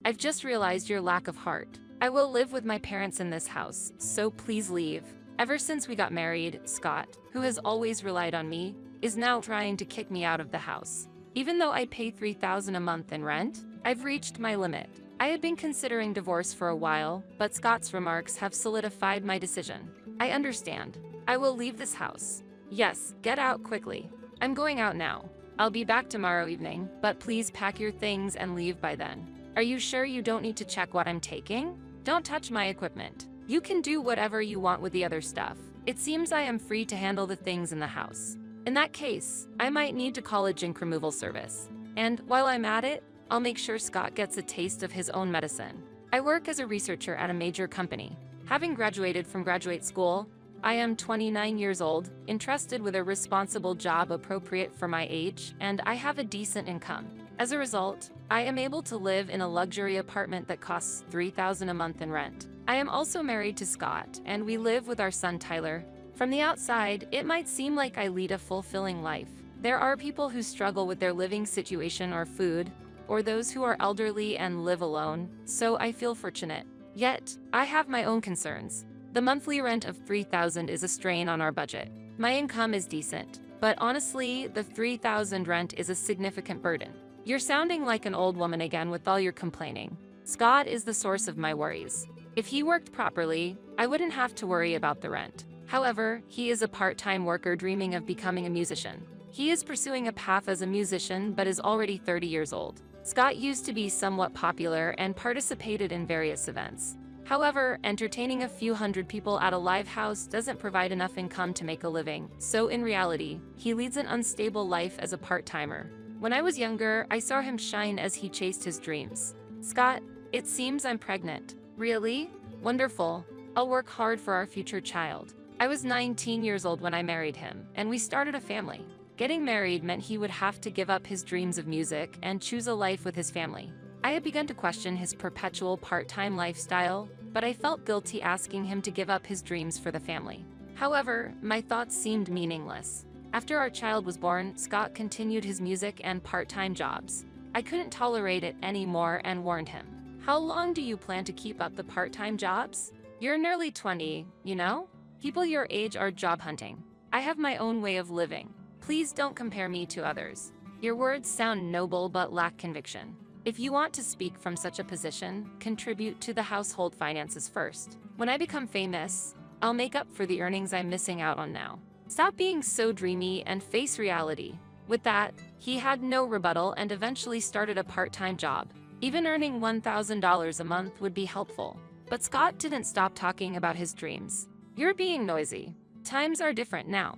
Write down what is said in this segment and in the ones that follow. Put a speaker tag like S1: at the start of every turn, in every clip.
S1: I've just realized your lack of heart. I will live with my parents in this house, so please leave. Ever since we got married, Scott, who has always relied on me, is now trying to kick me out of the house. Even though I pay $3,000 a month in rent, I've reached my limit. I had been considering divorce for a while, but Scott's remarks have solidified my decision. I understand. I will leave this house. Yes, get out quickly. I'm going out now. I'll be back tomorrow evening, but please pack your things and leave by then. Are you sure you don't need to check what I'm taking? Don't touch my equipment. You can do whatever you want with the other stuff. It seems I am free to handle the things in the house. In that case, I might need to call a jink removal service. And while I'm at it, I'll make sure Scott gets a taste of his own medicine. I work as a researcher at a major company. Having graduated from graduate school, I am 29 years old, entrusted with a responsible job appropriate for my age, and I have a decent income. As a result, I am able to live in a luxury apartment that costs $3,000 a month in rent. I am also married to Scott, and we live with our son Tyler. From the outside, it might seem like I lead a fulfilling life. There are people who struggle with their living situation or food, or those who are elderly and live alone, so I feel fortunate. Yet, I have my own concerns. The monthly rent of $3,000 is a strain on our budget. My income is decent, but honestly, the $3,000 rent is a significant burden. You're sounding like an old woman again with all your complaining. Scott is the source of my worries. If he worked properly, I wouldn't have to worry about the rent. However, he is a part-time worker dreaming of becoming a musician. He is pursuing a path as a musician but is already 30 years old. Scott used to be somewhat popular and participated in various events. However, entertaining a few hundred people at a live house doesn't provide enough income to make a living, so in reality, he leads an unstable life as a part-timer. When I was younger, I saw him shine as he chased his dreams. Scott, it seems I'm pregnant. Really? Wonderful. I'll work hard for our future child. I was 19 years old when I married him, and we started a family. Getting married meant he would have to give up his dreams of music and choose a life with his family. I had begun to question his perpetual part-time lifestyle, but I felt guilty asking him to give up his dreams for the family. However, my thoughts seemed meaningless. After our child was born, Scott continued his music and part-time jobs. I couldn't tolerate it anymore and warned him. How long do you plan to keep up the part-time jobs? You're nearly 20, you know? People your age are job hunting. I have my own way of living. Please don't compare me to others. Your words sound noble but lack conviction. If you want to speak from such a position, contribute to the household finances first. When I become famous, I'll make up for the earnings I'm missing out on now. Stop being so dreamy and face reality. With that, he had no rebuttal and eventually started a part-time job. Even earning $1,000 a month would be helpful. But Scott didn't stop talking about his dreams. You're being noisy. Times are different now.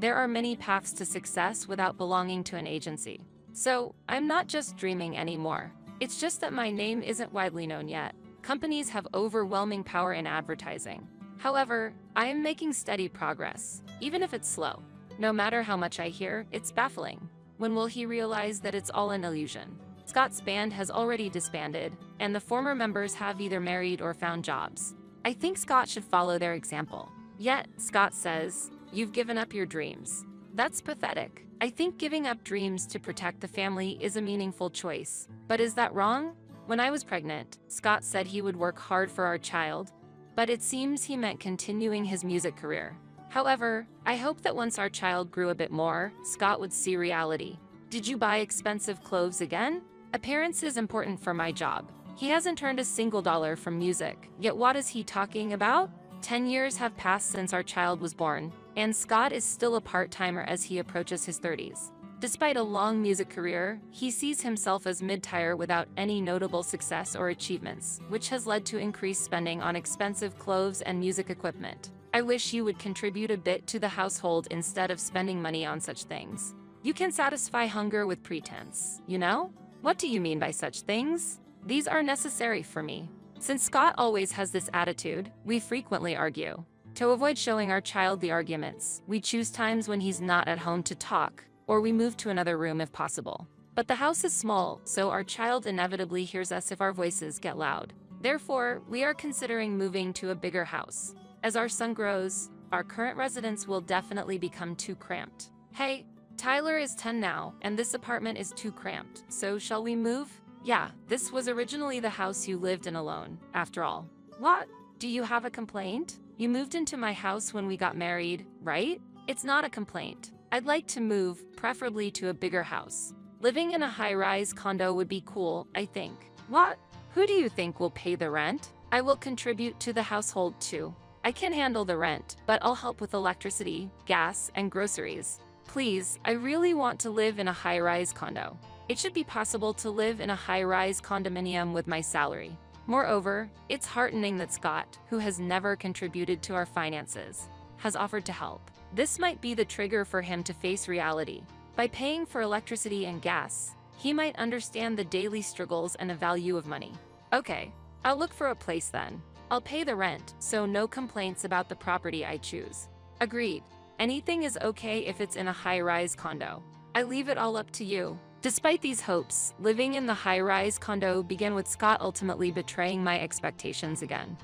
S1: There are many paths to success without belonging to an agency. So, I'm not just dreaming anymore. It's just that my name isn't widely known yet. Companies have overwhelming power in advertising. However, I am making steady progress, even if it's slow. No matter how much I hear, it's baffling. When will he realize that it's all an illusion? Scott's band has already disbanded, and the former members have either married or found jobs. I think Scott should follow their example. Yet, Scott says, "You've given up your dreams." That's pathetic. I think giving up dreams to protect the family is a meaningful choice. But is that wrong? When I was pregnant, Scott said he would work hard for our child, but it seems he meant continuing his music career. However, I hope that once our child grew a bit more, Scott would see reality. Did you buy expensive clothes again? Appearance is important for my job. He hasn't earned a single dollar from music, yet what is he talking about? 10 years have passed since our child was born, and Scott is still a part-timer as he approaches his 30s. Despite a long music career, he sees himself as mid-tier without any notable success or achievements, which has led to increased spending on expensive clothes and music equipment. I wish you would contribute a bit to the household instead of spending money on such things. You can satisfy hunger with pretense, you know? What do you mean by such things? These are necessary for me. Since Scott always has this attitude, we frequently argue. To avoid showing our child the arguments, we choose times when he's not at home to talk, or we move to another room if possible. But the house is small, so our child inevitably hears us if our voices get loud. Therefore, we are considering moving to a bigger house. As our son grows, our current residence will definitely become too cramped. Hey, Tyler is 10 now, and this apartment is too cramped, so shall we move? Yeah, this was originally the house you lived in alone, after all. What? Do you have a complaint? You moved into my house when we got married, right? It's not a complaint. I'd like to move, preferably to a bigger house. Living in a high-rise condo would be cool, I think. What? Who do you think will pay the rent? I will contribute to the household too. I can handle the rent, but I'll help with electricity, gas, and groceries. Please, I really want to live in a high-rise condo. It should be possible to live in a high-rise condominium with my salary. Moreover, it's heartening that Scott, who has never contributed to our finances, has offered to help. This might be the trigger for him to face reality. By paying for electricity and gas, he might understand the daily struggles and the value of money. Okay, I'll look for a place then. I'll pay the rent, so no complaints about the property I choose. Agreed. Anything is okay if it's in a high-rise condo. I leave it all up to you. Despite these hopes, living in the high-rise condo began with Scott ultimately betraying my expectations again.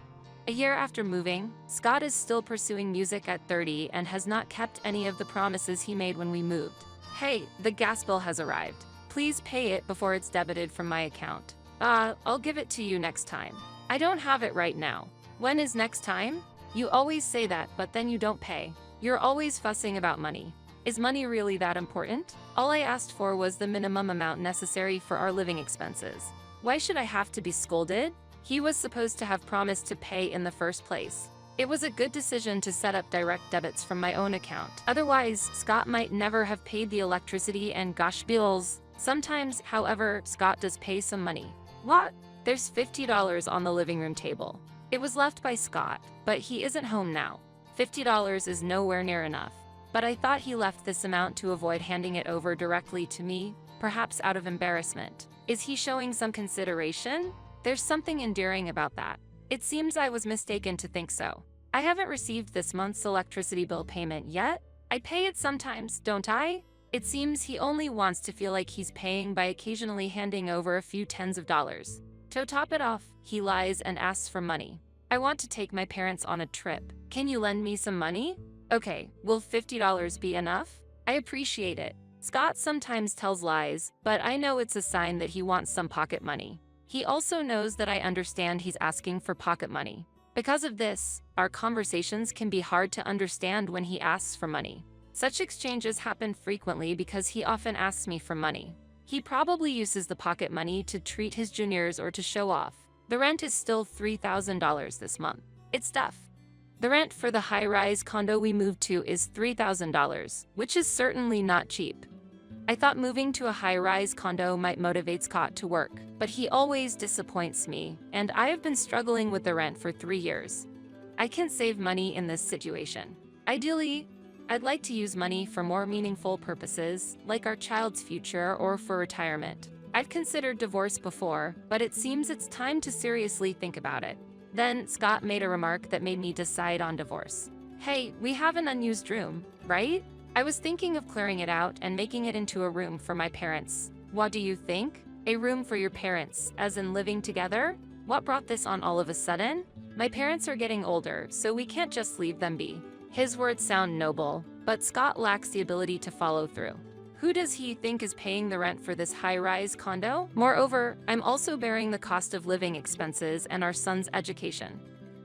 S1: A year after moving, Scott is still pursuing music at 30 and has not kept any of the promises he made when we moved. Hey, the gas bill has arrived. Please pay it before it's debited from my account. I'll give it to you next time. I don't have it right now. When is next time? You always say that, but then you don't pay. You're always fussing about money. Is money really that important? All I asked for was the minimum amount necessary for our living expenses. Why should I have to be scolded? He was supposed to have promised to pay in the first place. It was a good decision to set up direct debits from my own account. Otherwise, Scott might never have paid the electricity and gas bills. Sometimes, however, Scott does pay some money. What? There's $50 on the living room table. It was left by Scott, but he isn't home now. $50 is nowhere near enough. But I thought he left this amount to avoid handing it over directly to me, perhaps out of embarrassment. Is he showing some consideration? There's something endearing about that. It seems I was mistaken to think so. I haven't received this month's electricity bill payment yet. I pay it sometimes, don't I? It seems he only wants to feel like he's paying by occasionally handing over a few tens of dollars. To top it off, he lies and asks for money. I want to take my parents on a trip. Can you lend me some money? Okay, will $50 be enough? I appreciate it. Scott sometimes tells lies, but I know it's a sign that he wants some pocket money. He also knows that I understand he's asking for pocket money. Because of this, our conversations can be hard to understand when he asks for money. Such exchanges happen frequently because he often asks me for money. He probably uses the pocket money to treat his juniors or to show off. The rent is still $3,000 this month. It's tough. The rent for the high-rise condo we moved to is $3,000, which is certainly not cheap. I thought moving to a high-rise condo might motivate Scott to work, but he always disappoints me, and I have been struggling with the rent for 3 years. I can save money in this situation. Ideally, I'd like to use money for more meaningful purposes, like our child's future or for retirement. I've considered divorce before, but it seems it's time to seriously think about it. Then Scott made a remark that made me decide on divorce. Hey, we have an unused room, right? I was thinking of clearing it out and making it into a room for my parents. What do you think? A room for your parents, as in living together? What brought this on all of a sudden? My parents are getting older, so we can't just leave them be. His words sound noble, but Scott lacks the ability to follow through. Who does he think is paying the rent for this high-rise condo? Moreover, I'm also bearing the cost of living expenses and our son's education.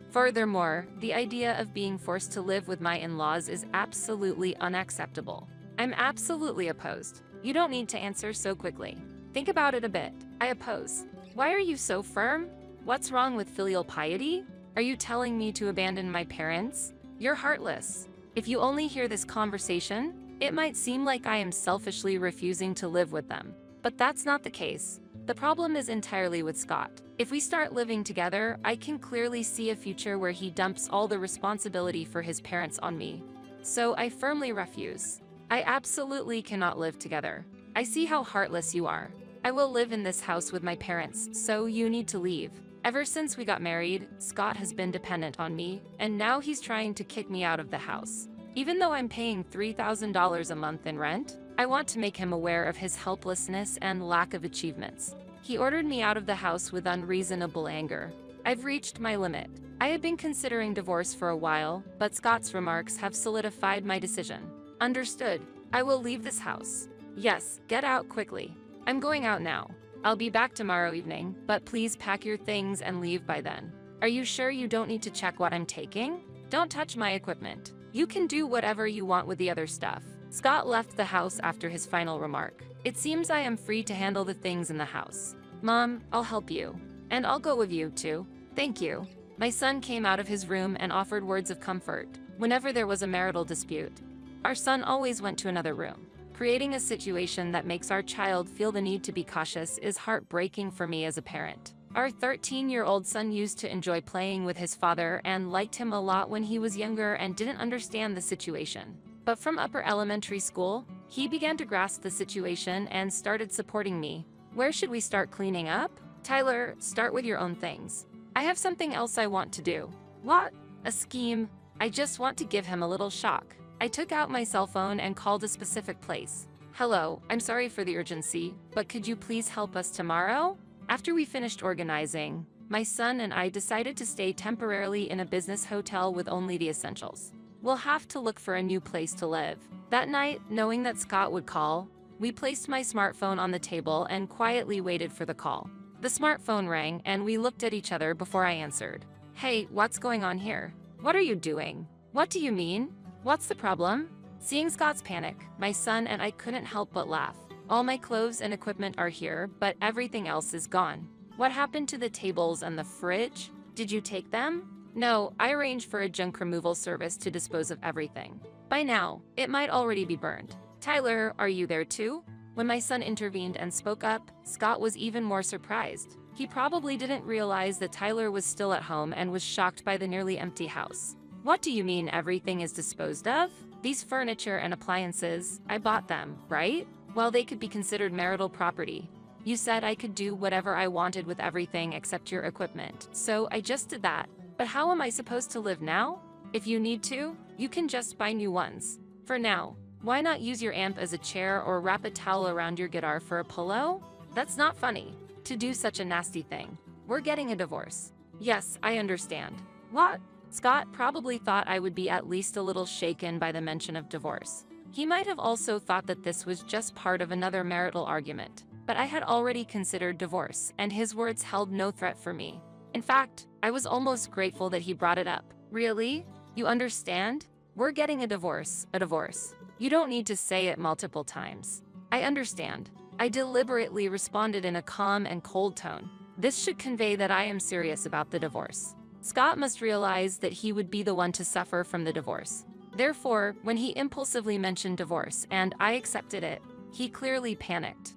S1: Furthermore, the idea of being forced to live with my in-laws is absolutely unacceptable. I'm absolutely opposed. You don't need to answer so quickly. Think about it a bit. I oppose. Why are you so firm? What's wrong with filial piety? Are you telling me to abandon my parents? You're heartless. If you only hear this conversation, it might seem like I am selfishly refusing to live with them. But that's not the case. The problem is entirely with Scott. If we start living together, I can clearly see a future where he dumps all the responsibility for his parents on me. So I firmly refuse. I absolutely cannot live together. I see how heartless you are. I will live in this house with my parents, so you need to leave. Ever since we got married, Scott has been dependent on me, and now he's trying to kick me out of the house. Even though I'm paying $3,000 a month in rent, I want to make him aware of his helplessness and lack of achievements. He ordered me out of the house with unreasonable anger. I've reached my limit. I had been considering divorce for a while, but Scott's remarks have solidified my decision. Understood. I will leave this house. Yes, get out quickly. I'm going out now. I'll be back tomorrow evening, but please pack your things and leave by then. Are you sure you don't need to check what I'm taking? Don't touch my equipment. You can do whatever you want with the other stuff. Scott left the house after his final remark. It seems I am free to handle the things in the house. Mom, I'll help you. And I'll go with you, too. Thank you. My son came out of his room and offered words of comfort. Whenever there was a marital dispute, our son always went to another room. Creating a situation that makes our child feel the need to be cautious is heartbreaking for me as a parent. Our 13-year-old son used to enjoy playing with his father and liked him a lot when he was younger and didn't understand the situation. But from upper elementary school, he began to grasp the situation and started supporting me. Where should we start cleaning up? Tyler, start with your own things. I have something else I want to do. What? A scheme? I just want to give him a little shock. I took out my cell phone and called a specific place. Hello, I'm sorry for the urgency, but could you please help us tomorrow? After we finished organizing, my son and I decided to stay temporarily in a business hotel with only the essentials. We'll have to look for a new place to live. That night, knowing that Scott would call, we placed my smartphone on the table and quietly waited for the call. The smartphone rang and we looked at each other before I answered. Hey, what's going on here? What are you doing? What do you mean? What's the problem? Seeing Scott's panic, my son and I couldn't help but laugh. All my clothes and equipment are here, but everything else is gone. What happened to the tables and the fridge? Did you take them? No, I arranged for a junk removal service to dispose of everything. By now, it might already be burned. Tyler, are you there too? When my son intervened and spoke up, Scott was even more surprised. He probably didn't realize that Tyler was still at home and was shocked by the nearly empty house. What do you mean everything is disposed of? These furniture and appliances, I bought them, right? Well, they could be considered marital property. You said I could do whatever I wanted with everything except your equipment, so I just did that. But how am I supposed to live now? If you need to, you can just buy new ones. For now, why not use your amp as a chair or wrap a towel around your guitar for a pillow? That's not funny, to do such a nasty thing. We're getting a divorce. Yes, I understand. What? Scott probably thought I would be at least a little shaken by the mention of divorce. He might have also thought that this was just part of another marital argument. But I had already considered divorce, and his words held no threat for me. In fact, I was almost grateful that he brought it up. Really? You understand? We're getting a divorce, a divorce. You don't need to say it multiple times. I understand. I deliberately responded in a calm and cold tone. This should convey that I am serious about the divorce. Scott must realize that he would be the one to suffer from the divorce. Therefore, when he impulsively mentioned divorce and I accepted it, he clearly panicked.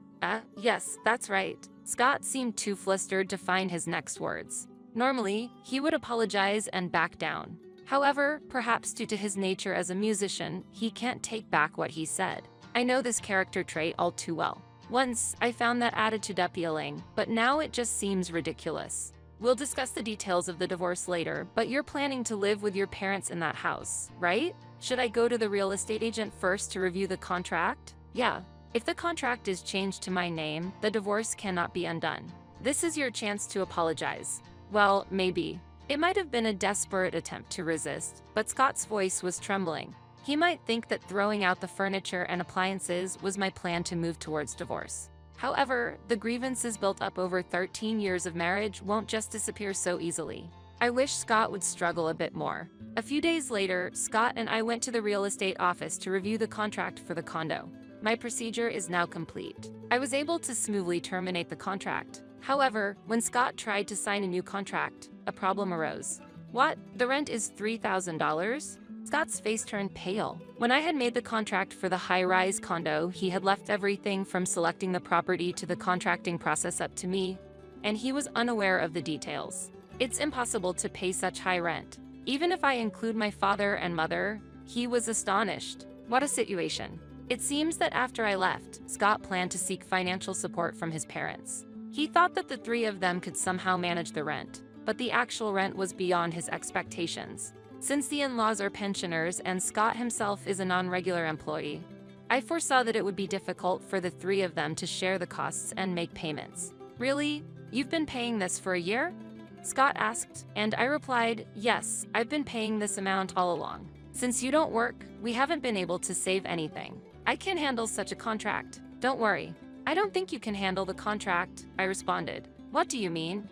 S1: Yes, that's right. Scott seemed too flustered to find his next words. Normally, he would apologize and back down. However, perhaps due to his nature as a musician, he can't take back what he said. I know this character trait all too well. Once, I found that attitude appealing, but now it just seems ridiculous. We'll discuss the details of the divorce later, but you're planning to live with your parents in that house, right? Should I go to the real estate agent first to review the contract? Yeah. If the contract is changed to my name, the divorce cannot be undone. This is your chance to apologize. Well, maybe. It might have been a desperate attempt to resist, but Scott's voice was trembling. He might think that throwing out the furniture and appliances was my plan to move towards divorce. However, the grievances built up over 13 years of marriage won't just disappear so easily. I wish Scott would struggle a bit more. A few days later, Scott and I went to the real estate office to review the contract for the condo. My procedure is now complete. I was able to smoothly terminate the contract. However, when Scott tried to sign a new contract, a problem arose. What? The rent is $3,000? Scott's face turned pale. When I had made the contract for the high-rise condo, he had left everything from selecting the property to the contracting process up to me, and he was unaware of the details. It's impossible to pay such high rent. Even if I include my father and mother, he was astonished. What a situation. It seems that after I left, Scott planned to seek financial support from his parents. He thought that the three of them could somehow manage the rent, but the actual rent was beyond his expectations. Since the in-laws are pensioners and Scott himself is a non-regular employee, I foresaw that it would be difficult for the three of them to share the costs and make payments. Really? You've been paying this for a year? Scott asked, and I replied, yes, I've been paying this amount all along. Since you don't work, we haven't been able to save anything. I can handle such a contract. Don't worry. I don't think you can handle the contract, I responded. What do you mean?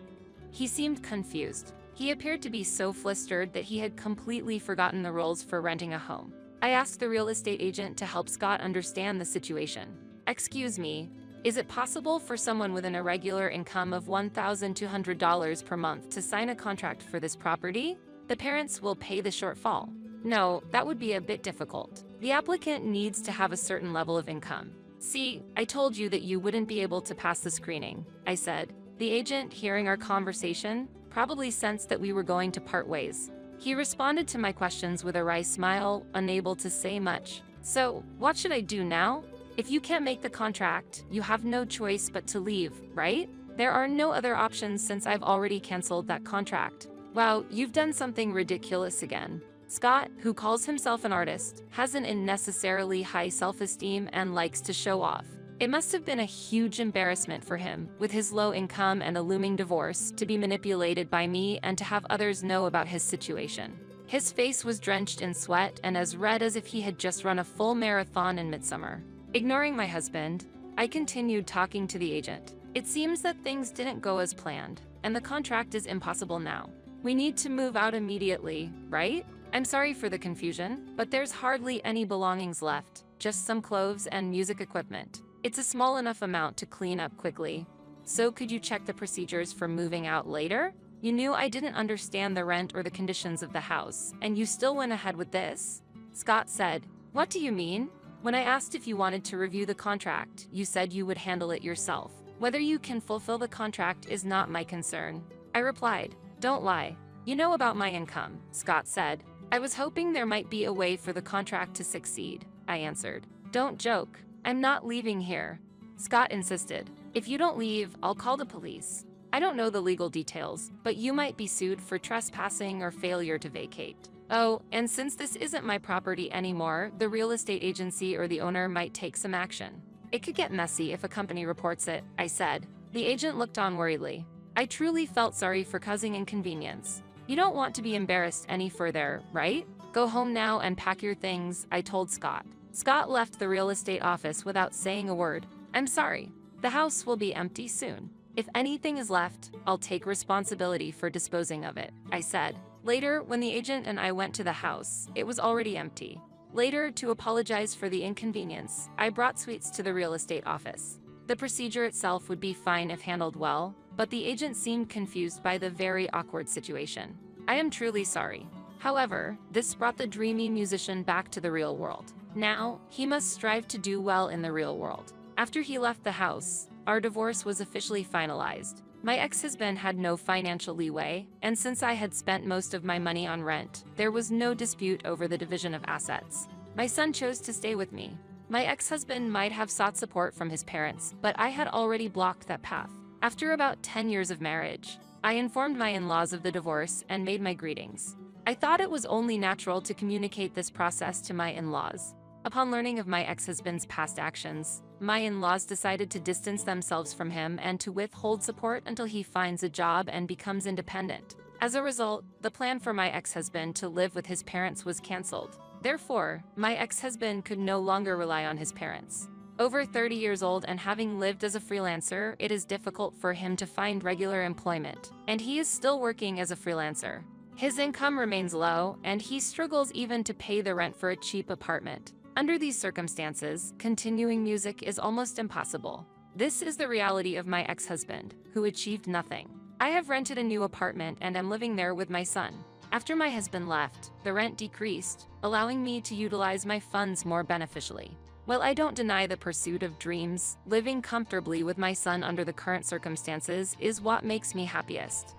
S1: He seemed confused. He appeared to be so flustered that he had completely forgotten the rules for renting a home. I asked the real estate agent to help Scott understand the situation. Excuse me, is it possible for someone with an irregular income of $1,200 per month to sign a contract for this property? The parents will pay the shortfall. No, that would be a bit difficult. The applicant needs to have a certain level of income. See, I told you that you wouldn't be able to pass the screening, I said. The agent, hearing our conversation, probably sensed that we were going to part ways. He responded to my questions with a wry smile, unable to say much. So, what should I do now? If you can't make the contract, you have no choice but to leave, right? There are no other options since I've already canceled that contract. Wow, you've done something ridiculous again. Scott, who calls himself an artist, has an unnecessarily high self-esteem and likes to show off. It must have been a huge embarrassment for him, with his low income and a looming divorce, to be manipulated by me and to have others know about his situation. His face was drenched in sweat and as red as if he had just run a full marathon in midsummer. Ignoring my husband, I continued talking to the agent. It seems that things didn't go as planned, and the contract is impossible now. We need to move out immediately, right? I'm sorry for the confusion, but there's hardly any belongings left, just some clothes and music equipment. It's a small enough amount to clean up quickly. So could you check the procedures for moving out later? You knew I didn't understand the rent or the conditions of the house, and you still went ahead with this? Scott said, "What do you mean? When I asked if you wanted to review the contract, you said you would handle it yourself. Whether you can fulfill the contract is not my concern." I replied, "Don't lie. You know about my income," Scott said. "I was hoping there might be a way for the contract to succeed," I answered. "Don't joke. I'm not leaving here." Scott insisted. "If you don't leave, I'll call the police. I don't know the legal details, but you might be sued for trespassing or failure to vacate. Oh, and since this isn't my property anymore, the real estate agency or the owner might take some action. It could get messy if a company reports it," I said. The agent looked on worriedly. I truly felt sorry for causing inconvenience. "You don't want to be embarrassed any further, right? Go home now and pack your things," I told Scott. Scott left the real estate office without saying a word. "I'm sorry. The house will be empty soon. If anything is left, I'll take responsibility for disposing of it," I said. Later, when the agent and I went to the house, it was already empty. Later, to apologize for the inconvenience, I brought sweets to the real estate office. The procedure itself would be fine if handled well, but the agent seemed confused by the very awkward situation. I am truly sorry. However, this brought the dreamy musician back to the real world. Now, he must strive to do well in the real world. After he left the house, our divorce was officially finalized. My ex-husband had no financial leeway, and since I had spent most of my money on rent, there was no dispute over the division of assets. My son chose to stay with me. My ex-husband might have sought support from his parents, but I had already blocked that path. After about 10 years of marriage, I informed my in-laws of the divorce and made my greetings. I thought it was only natural to communicate this process to my in-laws. Upon learning of my ex-husband's past actions, my in-laws decided to distance themselves from him and to withhold support until he finds a job and becomes independent. As a result, the plan for my ex-husband to live with his parents was canceled. Therefore, my ex-husband could no longer rely on his parents. Over 30 years old and having lived as a freelancer, it is difficult for him to find regular employment, and he is still working as a freelancer. His income remains low, and he struggles even to pay the rent for a cheap apartment. Under these circumstances, continuing music is almost impossible. This is the reality of my ex-husband, who achieved nothing. I have rented a new apartment and am living there with my son. After my husband left, the rent decreased, allowing me to utilize my funds more beneficially. While I don't deny the pursuit of dreams, living comfortably with my son under the current circumstances is what makes me happiest.